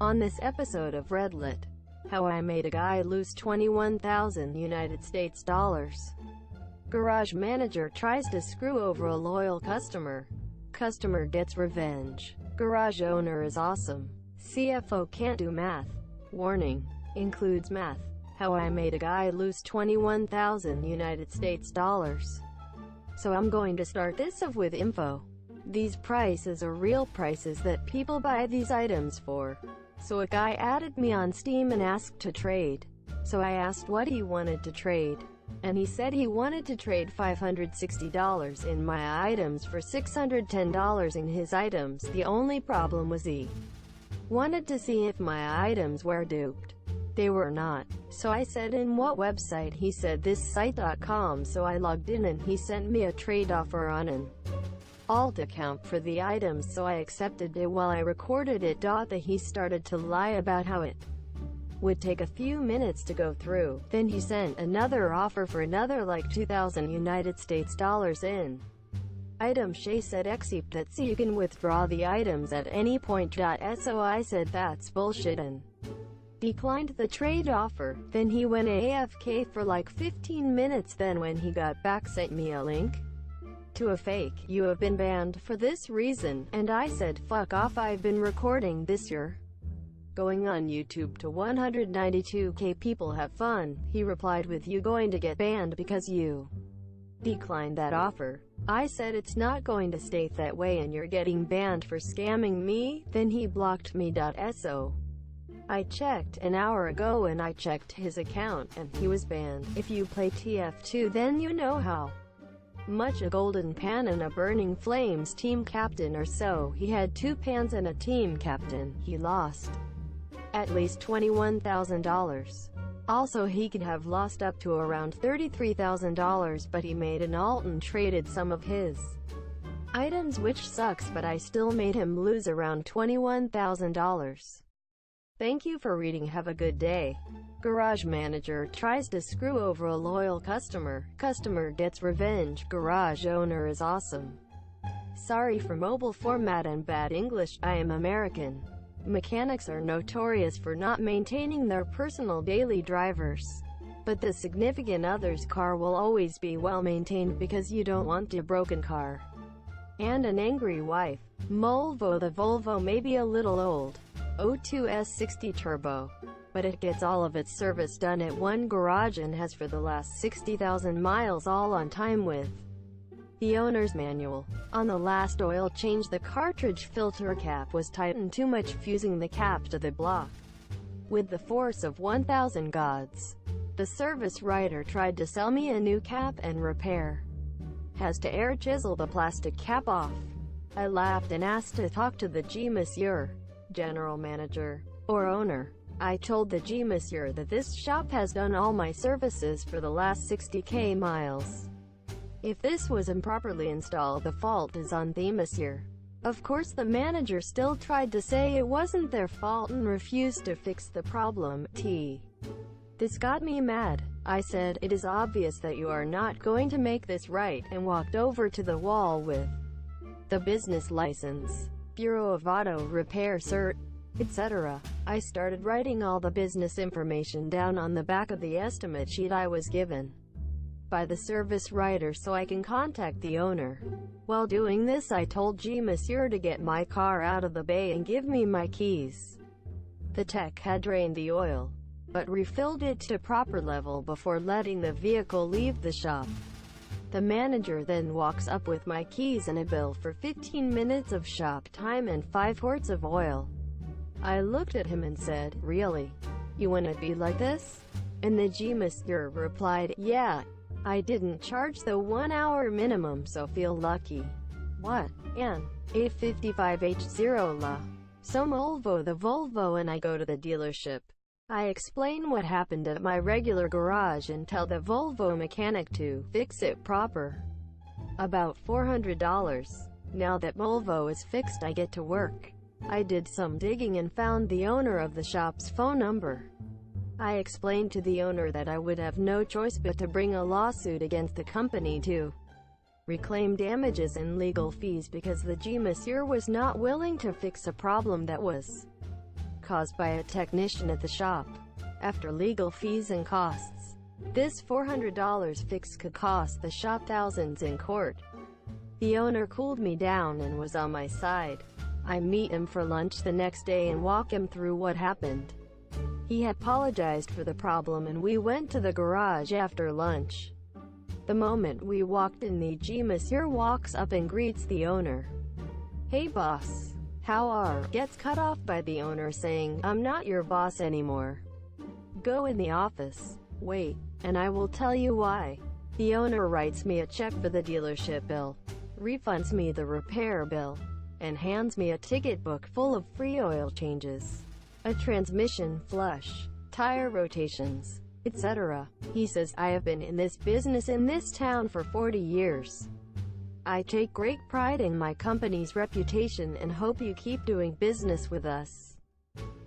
On this episode of Redlit, how I made a guy lose 21,000 United States dollars. Garage manager tries to screw over a loyal customer. Customer gets revenge. Garage owner is awesome. CFO can't do math. Warning. Includes math. How I made a guy lose 21,000 United States dollars. So I'm going to start this off with info. These prices are real prices that people buy these items for. So a guy added me on Steam and asked to trade. So I asked what he wanted to trade. And he said he wanted to trade $560 in my items for $610 in his items. The only problem was he wanted to see if my items were duped. They were not. So I said, in what website? He said this site.com. So I logged in and he sent me a trade offer on an alt account for the items, so I accepted it. While I recorded it, he started to lie about how it would take a few minutes to go through. Then he sent another offer for another like 2,000 United States dollars in item. She said except that so you can withdraw the items at any point. So I said that's bullshit and declined the trade offer. Then he went AFK for like 15 minutes. Then when he got back, sent me a link to a fake "You have been banned for this reason," and I said fuck off, I've been recording this year. Going on YouTube to 192k people, have fun. He replied with, "You going to get banned because you declined that offer." I said it's not going to stay that way and you're getting banned for scamming me. Then he blocked me. So I checked an hour ago and I checked his account and he was banned. If you play TF2 then you know how much a golden pan and a burning flames team captain or so. He had 2 pans and a team captain. He lost at least $21,000. Also he could have lost up to around $33,000, but he made an alt and traded some of his items, which sucks, but I still made him lose around $21,000. Thank you for reading. Have a good day. Garage manager tries to screw over a loyal customer. Customer gets revenge. Garage owner is awesome. Sorry for mobile format and bad English. I am American. Mechanics are notorious for not maintaining their personal daily drivers. But the significant other's car will always be well maintained because you don't want a broken car and an angry wife. Volvo. The Volvo may be a little old. 02S60 turbo, but it gets all of its service done at one garage and has for the last 60,000 miles all on time with the owner's manual. On the last oil change, the cartridge filter cap was tightened too much, fusing the cap to the block with the force of 1,000 gods. The service writer tried to sell me a new cap and repair has to air chisel the plastic cap off. I laughed and asked to talk to the G Monsieur, general manager, or owner. I told the G Monsieur that this shop has done all my services for the last 60k miles. If this was improperly installed, the fault is on the Monsieur. Of course the manager still tried to say it wasn't their fault and refused to fix the problem. This got me mad. I said, it is obvious that you are not going to make this right, and walked over to the wall with the business license, Bureau of Auto Repair cert, etc. I started writing all the business information down on the back of the estimate sheet I was given by the service writer so I can contact the owner. While doing this, I told G Monsieur to get my car out of the bay and give me my keys. The tech had drained the oil, but refilled it to proper level before letting the vehicle leave the shop. The manager then walks up with my keys and a bill for 15 minutes of shop time and 5 quarts of oil. I looked at him and said, "Really? You wanna be like this?" And the G Monsieur replied, "Yeah, I didn't charge the 1 hour minimum, so feel lucky." What? An A55H0 la. So the Volvo, and I go to the dealership. I explain what happened at my regular garage and tell the Volvo mechanic to fix it proper. About $400. Now that Volvo is fixed, I get to work. I did some digging and found the owner of the shop's phone number. I explained to the owner that I would have no choice but to bring a lawsuit against the company to reclaim damages and legal fees because the G Monsieur was not willing to fix a problem that was caused by a technician at the shop. After legal fees and costs, this $400 fix could cost the shop thousands in court. The owner cooled me down and was on my side. I meet him for lunch the next day and walk him through what happened. He had apologized for the problem and we went to the garage after lunch. The moment we walked in, the G-Monsieur walks up and greets the owner. "Hey boss, how are?" Gets cut off by the owner saying, "I'm not your boss anymore. Go in the office. Wait, and I will tell you why." The owner writes me a check for the dealership bill, refunds me the repair bill, and hands me a ticket book full of free oil changes, a transmission flush, tire rotations, etc. He says, "I have been in this business in this town for 40 years. I take great pride in my company's reputation and hope you keep doing business with us."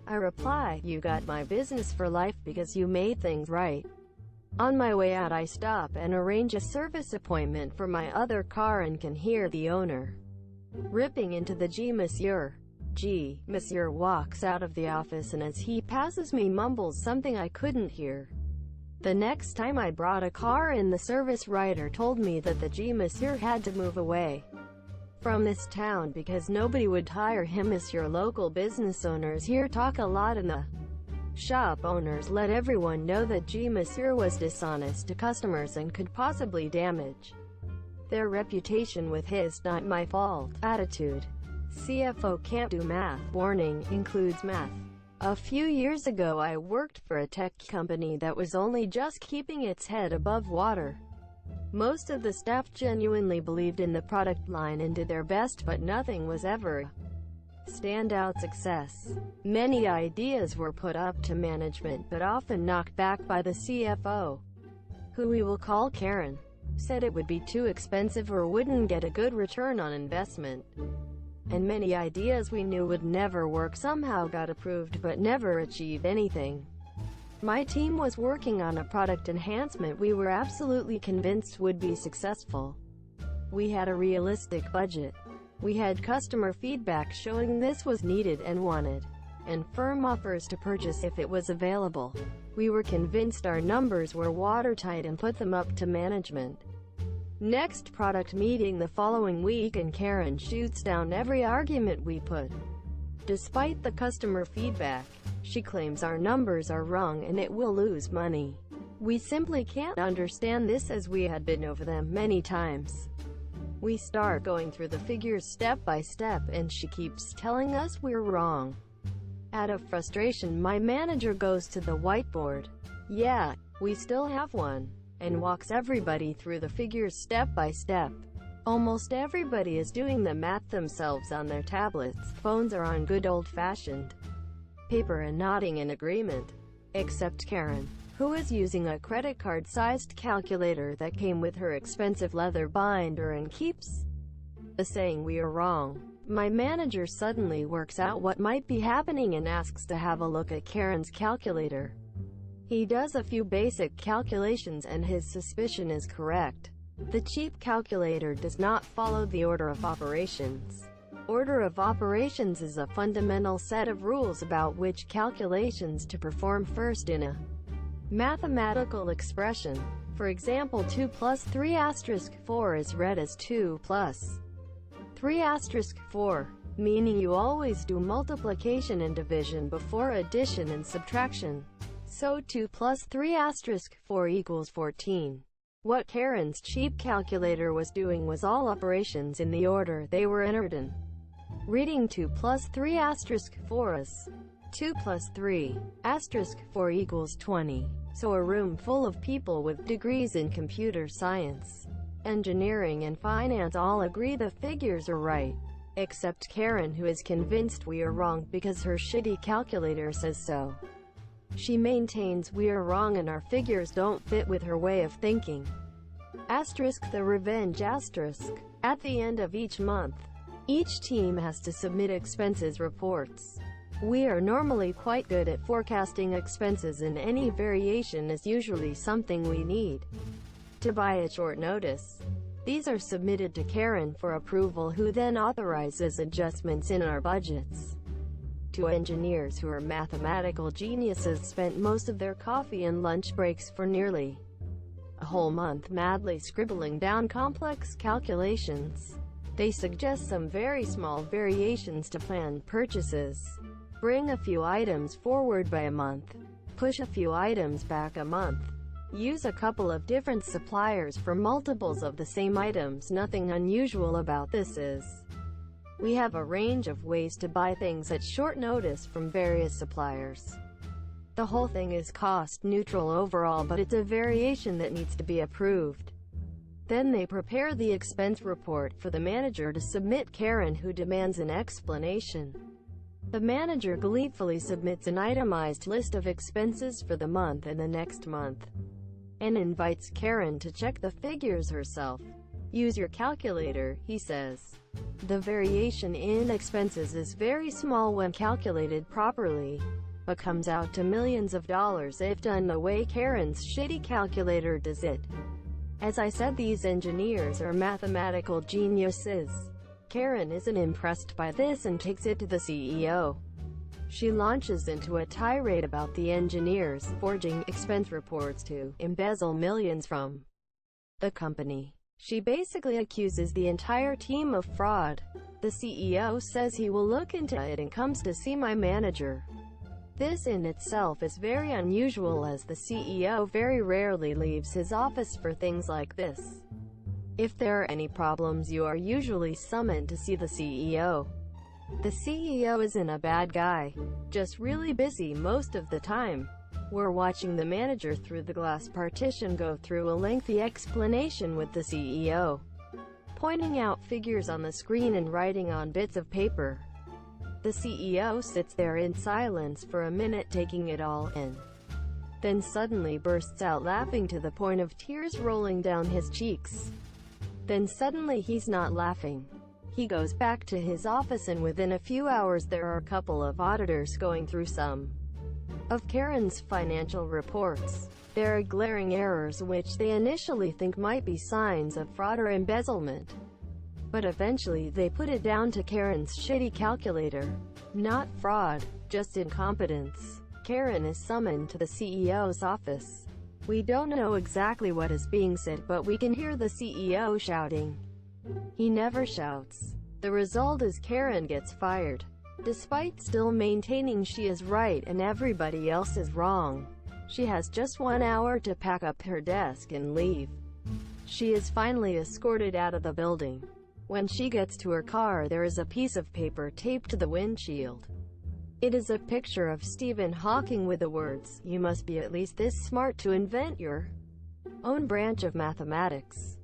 I reply, "You got my business for life because you made things right." On my way out, I stop and arrange a service appointment for my other car and can hear the owner ripping into the G-Monsieur. G-Monsieur walks out of the office and as he passes me mumbles something I couldn't hear. The next time I brought a car in, the service writer told me that the G-Monsieur had to move away from this town because nobody would hire him. Monsieur, local business owners here talk a lot and the shop owners let everyone know that G-Monsieur was dishonest to customers and could possibly damage their reputation with his "not my fault" attitude. CFO can't do math. Warning, includes math. A few years ago I worked for a tech company that was only just keeping its head above water. Most of the staff genuinely believed in the product line and did their best, but nothing was ever a standout success. Many ideas were put up to management, but often knocked back by the CFO, who we will call Karen, said it would be too expensive or wouldn't get a good return on investment. And many ideas we knew would never work somehow got approved but never achieved anything. My team was working on a product enhancement we were absolutely convinced would be successful. We had a realistic budget. We had customer feedback showing this was needed and wanted, and firm offers to purchase if it was available. We were convinced our numbers were watertight and put them up to management. Next product meeting the following week and Karen shoots down every argument we put. Despite the customer feedback, she claims our numbers are wrong and it will lose money. We simply can't understand this as we had been over them many times. We start going through the figures step by step and she keeps telling us we're wrong. Out of frustration, my manager goes to the whiteboard. Yeah, we still have one, and walks everybody through the figures step by step. Almost everybody is doing the math themselves on their tablets, phones, or on good old-fashioned paper and nodding in agreement. Except Karen, who is using a credit card-sized calculator that came with her expensive leather binder and keeps saying we are wrong. My manager suddenly works out what might be happening and asks to have a look at Karen's calculator. He does a few basic calculations and his suspicion is correct. The cheap calculator does not follow the order of operations. Order of operations is a fundamental set of rules about which calculations to perform first in a mathematical expression. For example, 2 plus 3 asterisk 4 is read as 2 plus 3 asterisk 4, meaning you always do multiplication and division before addition and subtraction. So 2 plus 3 asterisk 4 equals 14. What Karen's cheap calculator was doing was all operations in the order they were entered in. Reading 2 plus 3 asterisk 4 is 2 plus 3 asterisk 4 equals 20. So a room full of people with degrees in computer science, engineering and finance all agree the figures are right. Except Karen, who is convinced we are wrong because her shitty calculator says so. She maintains we are wrong and our figures don't fit with her way of thinking. Asterisk the revenge asterisk. At the end of each month, each team has to submit expenses reports. We are normally quite good at forecasting expenses and any variation is usually something we need to buy at short notice. These are submitted to Karen for approval, who then authorizes adjustments in our budgets. Two engineers who are mathematical geniuses spent most of their coffee and lunch breaks for nearly a whole month madly scribbling down complex calculations. They suggest some very small variations to planned purchases. Bring a few items forward by a month. Push a few items back a month. Use a couple of different suppliers for multiples of the same items. Nothing unusual about this is, we have a range of ways to buy things at short notice from various suppliers. The whole thing is cost neutral overall, but it's a variation that needs to be approved. Then they prepare the expense report for the manager to submit. Karen, who demands an explanation. The manager gleefully submits an itemized list of expenses for the month and the next month, and invites Karen to check the figures herself. Use your calculator, he says. The variation in expenses is very small when calculated properly, but comes out to millions of dollars if done the way Karen's shitty calculator does it. As I said, these engineers are mathematical geniuses. Karen isn't impressed by this and takes it to the CEO. She launches into a tirade about the engineers forging expense reports to embezzle millions from the company. She basically accuses the entire team of fraud. The CEO says he will look into it and comes to see my manager. This in itself is very unusual, as the CEO very rarely leaves his office for things like this. If there are any problems, you are usually summoned to see the CEO. The CEO isn't a bad guy, just really busy most of the time. We're watching the manager through the glass partition go through a lengthy explanation with the CEO, pointing out figures on the screen and writing on bits of paper. The CEO sits there in silence for a minute, taking it all in. Then suddenly bursts out laughing to the point of tears rolling down his cheeks. Then suddenly he's not laughing. He goes back to his office, and within a few hours there are a couple of auditors going through some of Karen's financial reports. There are glaring errors which they initially think might be signs of fraud or embezzlement, but eventually they put it down to Karen's shitty calculator. Not fraud, just incompetence. Karen is summoned to the CEO's office. We don't know exactly what is being said, but we can hear the CEO shouting. He never shouts. The result is Karen gets fired, despite still maintaining she is right and everybody else is wrong. She has just 1 hour to pack up her desk and leave. She is finally escorted out of the building. When she gets to her car, there is a piece of paper taped to the windshield. It is a picture of Stephen Hawking with the words, "You must be at least this smart to invent your own branch of mathematics."